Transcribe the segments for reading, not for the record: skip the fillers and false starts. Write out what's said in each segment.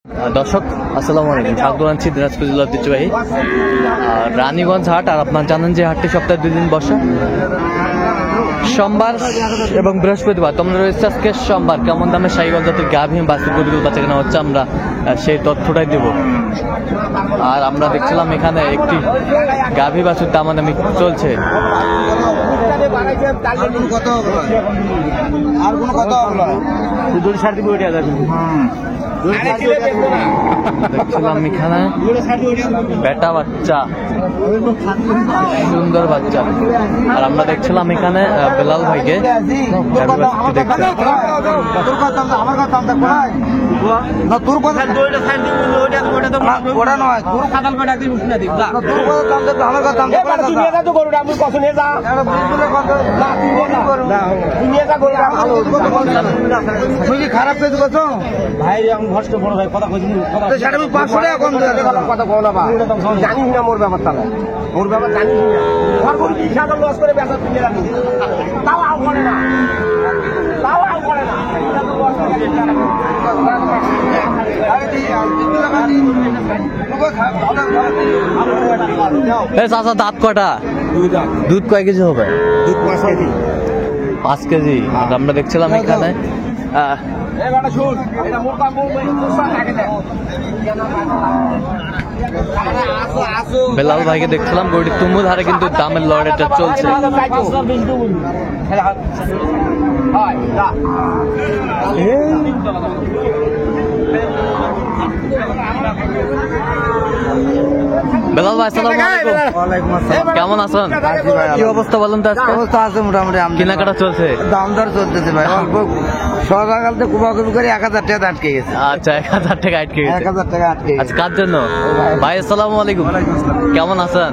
দর্শক আসসালামু আলাইকুম, স্বাগত জানাচ্ছি দিনাজপুর জেলার ঐতিহ্যবাহী রানীগঞ্জ হাট। আর আপনারা জানেন যে হাটটি সপ্তাহে 2 দিন বসে, সোমবার এবং বৃহস্পতিবার। তোমরা রয়েছে আজকে সোমবার। কেমন দামে শাহীগঞ্জ জাতের গাভী বাছুর গরুগুলো বাচ্চা কেনা হচ্ছে, আমরা সেই তথ্যটাই দেব। আর আমরা দেখছিলাম এখানে একটি গাভী বাছুর দামাদামি চলছে। দেখছিলাম এখানে বেটা বাচ্চা, সুন্দর বাচ্চা। আর আমরা দেখছিলাম এখানে বেলাল ভাইকে খারাপ কিছু করছো ভাই, আমি ভষ্ট বড় ভাই কথা কইছি, আমি 500 টাকা কম কথা বলো না, জানিস না মোর ব্যাপার, তাহলে মোর ব্যাপার জানিস না, সর্বোচ্চ 20,000 লস করে বেচা কিনে রাখি, তাও আও করে না, তাও আও করে না। চাচা দাঁত কয়টা? দুধ কয় কেজি হবে? দুধ 5 কেজি। 5 কেজি। আর আমরা দেখছিলাম এখানে বেলাল ভাইকে দেখছিলাম গরুটি তুমুল হারে কিন্তু দামের লড়াইটা চলছে। বেলাল ভাই আসসালামু আলাইকুম, কেমন আছেন? কি অবস্থা বলেন তো? আজকে অবস্থা আছে মোটামুটি, কেনাকাটা চলছে, দামদার চলতেছে ভাই। অল্প সকালতে কুবাকুবি করে 1000 টাকা আটকে গেছে। আচ্ছা 1000 টাকা আটকে গেছে। 1000 টাকা আটকে গেছে। আচ্ছা কার জন্য? ভাই আসসালামু আলাইকুম, কেমন আছেন?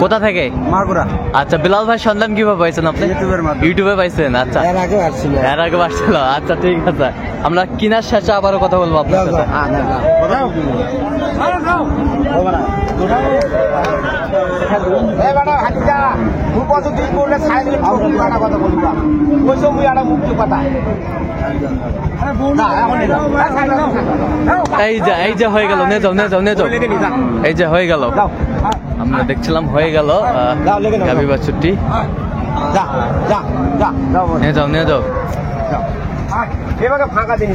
কোথা থেকে? মাগুরা। আচ্ছা বেলাল ভাই সন্ধান কিভাবে পাইছেন আপনি? ইউটিউবে পাইছেন? আচ্ছা এর আগে আসছিল। আচ্ছা ঠিক আছে, আমরা কিনার শেষে আবারও কথা বলবো আপনার সাথে। এই যে হয়ে গেল, নে যাও এই যে হয়ে গেল, আমরা দেখছিলাম হয়ে গেল গাভী বাছুরটি। নিয়ে যাও ফাঁকা দিন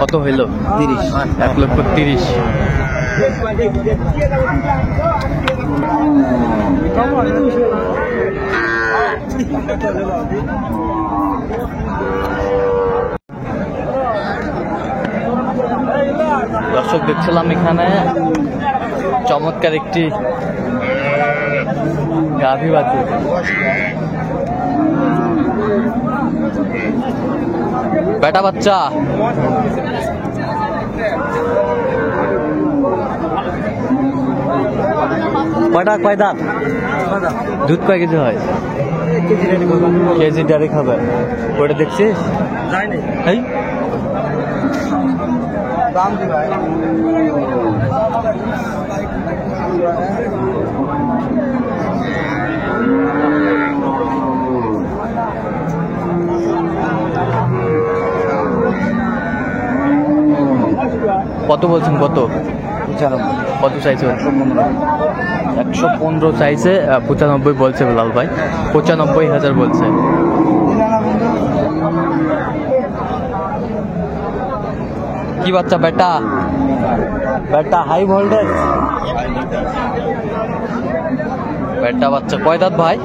কত হইল? 30। 1,30,000। দর্শক দেখছিলাম এখানে চমৎকার একটি গাভী বাছুর। বেটা বাচ্চা, কয় দাঁত? দুধ কয় কেজি হয়? কেজি ডাইরেক্ট হবে। ওটা দেখছিস? এই দাম দি ভাই। কত বলছেন? কত চাইছে? 115 চাইছে। 95 বলছে বেলাল ভাই, 95,000 বলছে। কি বাচ্চা? বেটা হাই ভোল্টেজ বেটা বাচ্চা। কয় দাঁত ভাই?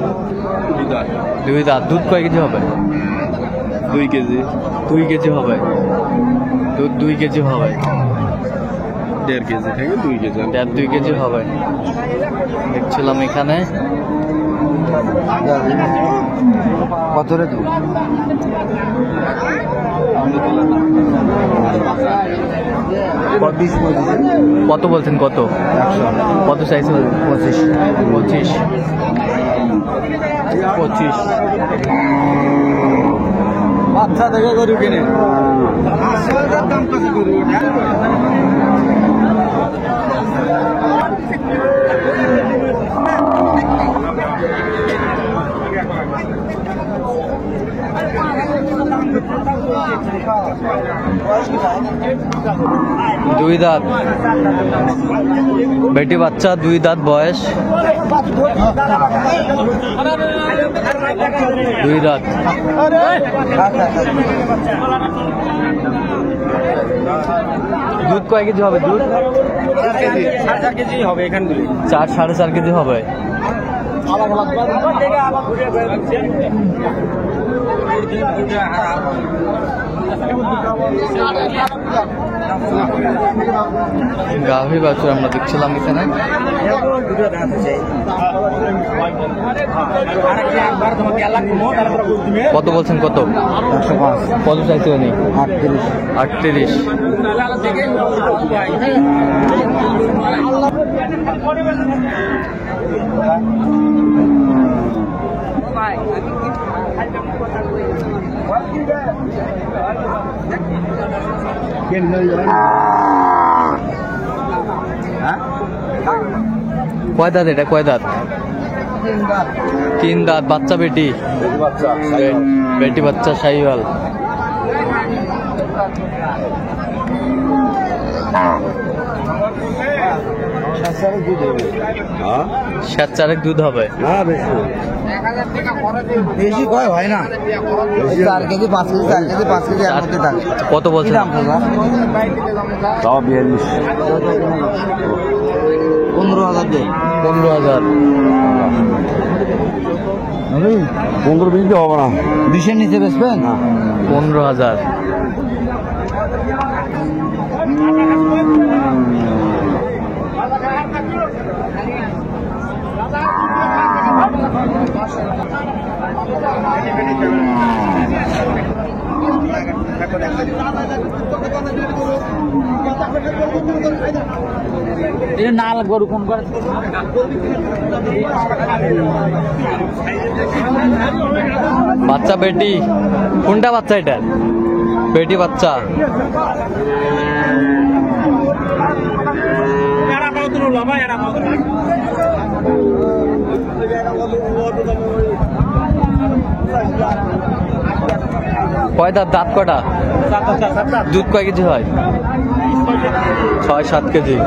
2 দাঁত। দুধ কয় কেজি হবে? 2 কেজি। 2 কেজি হবে দুধ? 2 কেজি হবে। 1.5 কেজি থেকে 2 কেজি, 2 কেজি হবে। দেখছিলাম এখানে কত রে? কত বলছেন? কত? 100। কত চাইছে? 25। 25। বাচ্চা দেখে গরু কিনে দাম দুই দাঁত, বেটি বাচ্চা, 2 দাঁত বয়স, 2 দাঁত। দুধ কয় কেজি হবে? দুধ 4.5 কেজি হবে এখান থেকে। 4-4.5 কেজি হবে। গাভী বাছুর আমরা দেখছিলাম এখানে। কত বলছেন? কত কত চাইছে উনি? 38। কয় দাঁত এটা? কয় দাঁত? 3 দাঁত। বাচ্চা বেটি? বেটি বাচ্চা, শাহিওয়াল। সাত চারেক দুধ হবে। বেশি কয় হয় না, 4 কেজি 5 কেজি 4 কেজি 5 কেজি এর মধ্যে থাকে। কত বলছেন? 15,000 দিয়ে। 15,000। 15-20 দিয়ে হবে না, 20-এর নিচে বেচবেন? 15,000। নাল গরু কোন করে? বাচ্চা বেটি? কোনটা বাচ্চা এটা? বেটি বাচ্চা। কয় দাঁত? দাঁত কটা? দুধ কয় কেজি হয়? 6-7 কেজি।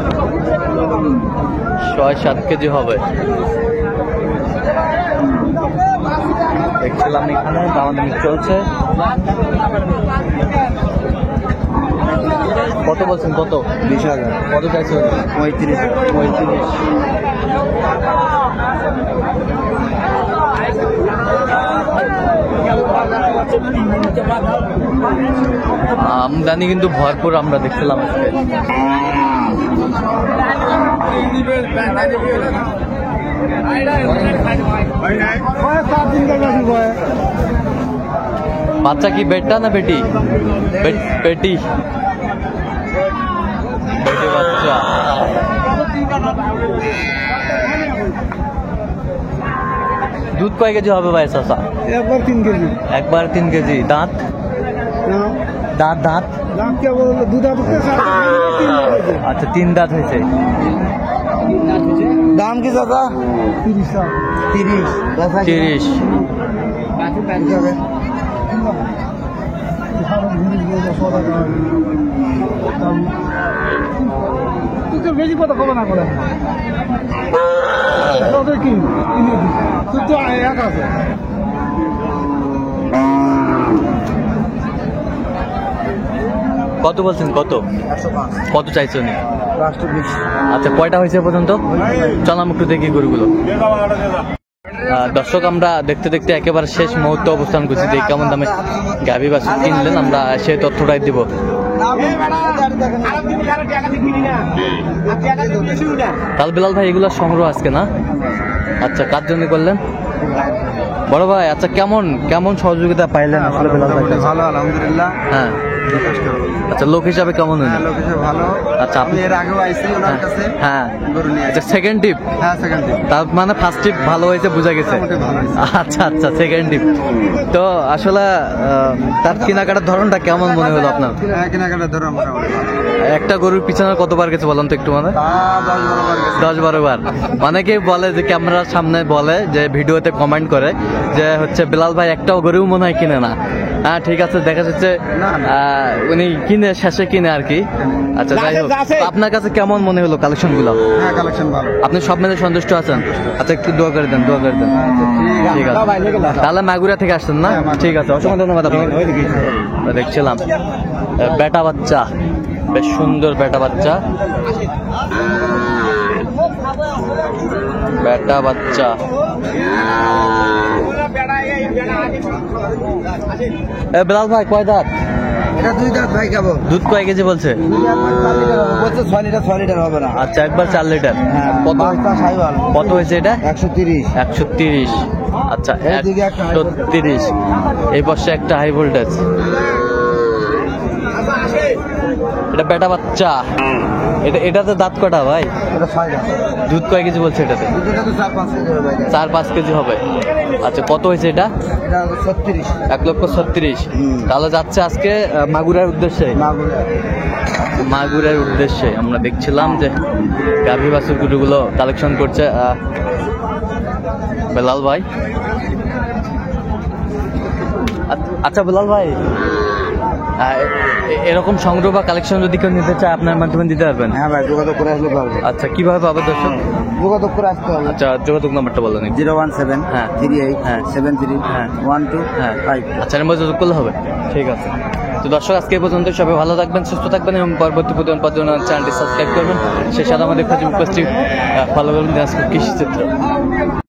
6-7 কেজি হবে। দেখছিলাম এখানে দামাদামি চলছে। কত বলছেন? কত? 20,000। কত চাইছে? 35। আমদানি কিন্তু ভরপুর আমরা দেখছিলাম আজকে। বাচ্চা কি বেটা না বেটি? বেটি। বেটি বাচ্চা। দুধ কয় কেজি হবে ভাই চাচা? একবার 3 কেজি। একবার 3 কেজি। দাঁত? দাঁত দাঁত আচ্ছা 3 দাঁত হয়েছে। দাম কি দাদা? 30। 30। বেশি কথা কবে না করে কি তো এক আছে। কত বলছেন? কত? 105। কত চাইছো নি? লাস্ট 20। আচ্ছা কয়টা হয়েছে পর্যন্ত? চলাম একটু দেখি গরুগুলো। দর্শক আমরা দেখতে দেখতে একেবারে শেষ মুহূর্তে অবস্থান করছি। দেখি কেমন দামে গাভী বাছুর কিনলেন, আমরা সেই তথ্যটাই দিব। তাল বিলাল ভাই এগুলো সংগ্রহ আজকে না? আচ্ছা কার জন্য করলেন বড় ভাই? আচ্ছা কেমন কেমন সহযোগিতা পাইলেন আসলে বিলাল ভাই? ভালো আলহামদুলিল্লাহ। হ্যাঁ আচ্ছা লোক হিসাবে কেমন হইল? লোক হিসেবে ভালো। আচ্ছা আপনি এর আগেও আইছি ওনার কাছে। হ্যাঁ গরু নিয়ে। আচ্ছা সেকেন্ড টিপ? হ্যাঁ সেকেন্ড টিপ। তার মানে ফার্স্ট টিপ ভালো হয়েছে বোঝা গেছে। আচ্ছা আচ্ছা সেকেন্ড টিপ। তো আসলে তার কেনাকাটার ধরনটা কেমন মনে হলো আপনার? কেনাকাটার ধরন মোটামুটি ভালো। একটা গরুর পিছনে কতবার গেছে বলেন তো একটু? মানে 10-12 বার। অনেকেই বলে যে ক্যামেরার সামনে বলে যে ভিডিওতে কমেন্ট করে যে হচ্ছে বিলাল ভাই একটাও গরু মনে হয় কিনে না। হ্যাঁ ঠিক আছে, দেখা যাচ্ছে উনি কিনে শেষে কিনে আর কি। আচ্ছা যাই হোক, আপনার কাছে কেমন মনে হলো কালেকশন গুলো? হ্যাঁ কালেকশন ভালো। আপনি সব মিলে সন্তুষ্ট আছেন? আচ্ছা একটু দোয়া করে দেন, দোয়া করে দেন। ঠিক আছে, তাহলে মাগুরা থেকে আসছেন না? ঠিক আছে, অসংখ্য ধন্যবাদ আপনাকে। দেখছিলাম বেটা বাচ্চা, বেশ সুন্দর বেটা বাচ্চা, বেটা বাচ্চা। বেলাল ভাই কয় দাঁত? এটা 2 দাঁত ভাই, খাবো। দুধ কয় কেজি বলছে? বলছে 6 লিটার, 6 লিটার হবে না। আচ্ছা একবার 4 লিটার। কত হয়েছে এটা? 130। 130। আচ্ছা এইদিকে একটা high 130। এই পাশে একটা হাই ভোল্টেজ। এটা বেটা বাচ্চা। এটাতে দাঁত কটা ভাই? এটা 6 দাঁত। দুধ কয় কেজি বলছে এটাতে? এটা তো 4-5 কেজি হবে ভাই। 4-5 কেজি হবে। আচ্ছা কত হয়েছে এটা? এটা 36। 1,36,000। তাহলে যাচ্ছে আজকে মাগুরার উদ্দেশ্যে। মাগুরার উদ্দেশ্যে আমরা দেখছিলাম যে গাভী বাছুর গুলো কালেকশন করছে বেলাল ভাই। আচ্ছা বেলাল ভাই, এরকম সংগ্রহ বা কালেকশন যদি কেউ নিতে চায় আপনার মাধ্যমে দিতে পারবেন? হ্যাঁ ভাই, যোগাযোগ করে আসলে পারবে। আচ্ছা কিভাবে পাবে দর্শক? যোগাযোগ করে আসতে হবে। আচ্ছা যোগাযোগ নাম্বারটা বলেন। 017 হ্যাঁ 38 হ্যাঁ 73 হ্যাঁ 12 হ্যাঁ 5। আচ্ছা এর মধ্যে যোগাযোগ করলে হবে। ঠিক আছে, তো দর্শক আজকে এই পর্যন্ত। সবাই ভালো থাকবেন, সুস্থ থাকবেন এবং পরবর্তী প্রতিদিন পাওয়ার জন্য চ্যানেলটি সাবস্ক্রাইব করবেন। সেই সাথে আমাদের ফেসবুক পেজটি ফলো করবেন, দিনাজপুর কৃষি চিত্র।